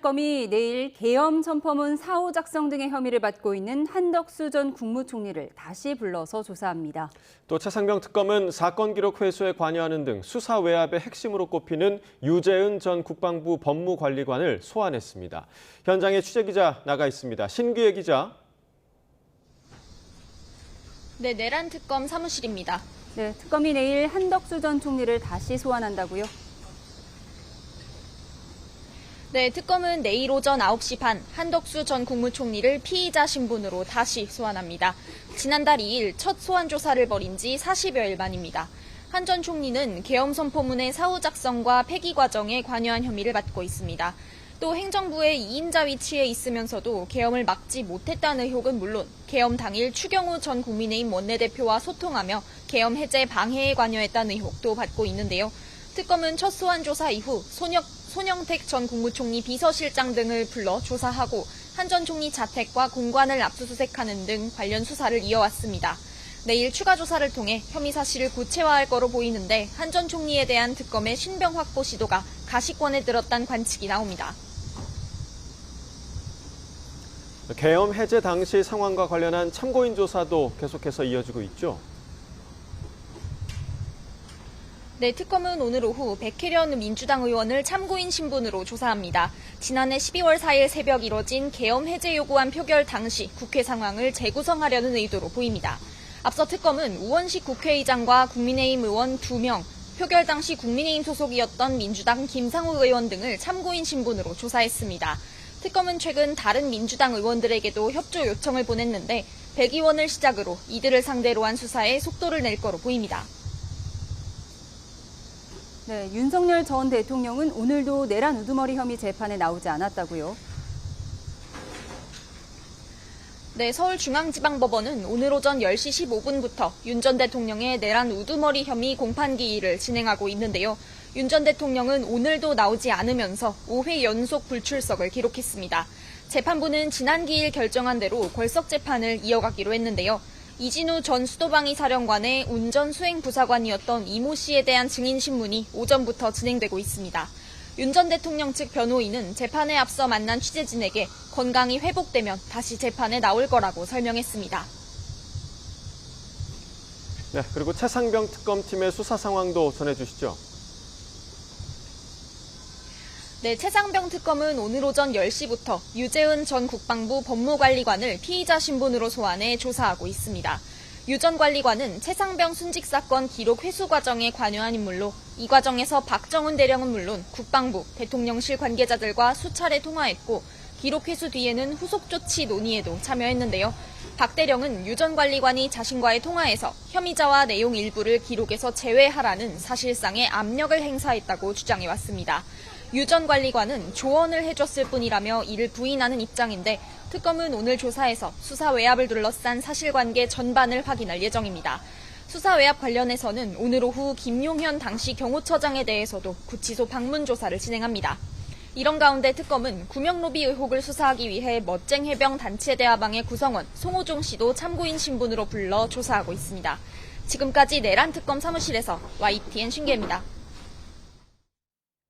특검이 내일 계엄 선포문 사후 작성 등의 혐의를 받고 있는 한덕수 전 국무총리를 다시 불러서 조사합니다. 또 최상병 특검은 사건 기록 회수에 관여하는 등 수사 외압의 핵심으로 꼽히는 유재은 전 국방부 법무관리관을 소환했습니다. 현장에 취재기자 나가 있습니다. 신규혜 기자. 네, 내란 특검 사무실입니다. 네, 특검이 내일 한덕수 전 총리를 다시 소환한다고요? 네, 특검은 내일 오전 9시 반 한덕수 전 국무총리를 피의자 신분으로 다시 소환합니다. 지난달 2일 첫 소환 조사를 벌인 지 40여일 만입니다. 한 전 총리는 계엄 선포문의 사후 작성과 폐기 과정에 관여한 혐의를 받고 있습니다. 또 행정부의 2인자 위치에 있으면서도 계엄을 막지 못했다는 의혹은 물론 계엄 당일 추경호 전 국민의힘 원내대표와 소통하며 계엄 해제 방해에 관여했다는 의혹도 받고 있는데요. 특검은 첫 소환 조사 이후 손영택 전 국무총리 비서실장 등을 불러 조사하고 한 전 총리 자택과 공관을 압수수색하는 등 관련 수사를 이어왔습니다. 내일 추가 조사를 통해 혐의 사실을 구체화할 거로 보이는데 한 전 총리에 대한 특검의 신병 확보 시도가 가시권에 들었다는 관측이 나옵니다. 계엄 해제 당시 상황과 관련한 참고인 조사도 계속해서 이어지고 있죠. 네, 특검은 오늘 오후 백혜련 민주당 의원을 참고인 신분으로 조사합니다. 지난해 12월 4일 새벽 이뤄진 계엄 해제 요구안 표결 당시 국회 상황을 재구성하려는 의도로 보입니다. 앞서 특검은 우원식 국회의장과 국민의힘 의원 2명, 표결 당시 국민의힘 소속이었던 민주당 김상우 의원 등을 참고인 신분으로 조사했습니다. 특검은 최근 다른 민주당 의원들에게도 협조 요청을 보냈는데 백 의원을 시작으로 이들을 상대로 한 수사에 속도를 낼 거로 보입니다. 네, 윤석열 전 대통령은 오늘도 내란 우두머리 혐의 재판에 나오지 않았다고요? 네, 서울중앙지방법원은 오늘 오전 10시 15분부터 윤 전 대통령의 내란 우두머리 혐의 공판기일을 진행하고 있는데요. 윤 전 대통령은 오늘도 나오지 않으면서 5회 연속 불출석을 기록했습니다. 재판부는 지난 기일 결정한 대로 걸석 재판을 이어가기로 했는데요. 이진우 전 수도방위 사령관의 운전 수행 부사관이었던 이모 씨에 대한 증인 신문이 오전부터 진행되고 있습니다. 윤 전 대통령 측 변호인은 재판에 앞서 만난 취재진에게 건강이 회복되면 다시 재판에 나올 거라고 설명했습니다. 네, 그리고 최상병 특검팀의 수사 상황도 전해주시죠. 네, 최상병 특검은 오늘 오전 10시부터 유재은 전 국방부 법무관리관을 피의자 신분으로 소환해 조사하고 있습니다. 유 전 관리관은 최상병 순직 사건 기록 회수 과정에 관여한 인물로 이 과정에서 박정훈 대령은 물론 국방부, 대통령실 관계자들과 수차례 통화했고 기록 회수 뒤에는 후속 조치 논의에도 참여했는데요. 박 대령은 유 전 관리관이 자신과의 통화에서 혐의자와 내용 일부를 기록에서 제외하라는 사실상의 압력을 행사했다고 주장해왔습니다. 유 전 관리관은 조언을 해줬을 뿐이라며 이를 부인하는 입장인데 특검은 오늘 조사에서 수사 외압을 둘러싼 사실관계 전반을 확인할 예정입니다. 수사 외압 관련해서는 오늘 오후 김용현 당시 경호처장에 대해서도 구치소 방문 조사를 진행합니다. 이런 가운데 특검은 구명로비 의혹을 수사하기 위해 멋쟁 해병 단체대화방의 구성원 송호종 씨도 참고인 신분으로 불러 조사하고 있습니다. 지금까지 내란 특검 사무실에서 YTN 신기혜입니다.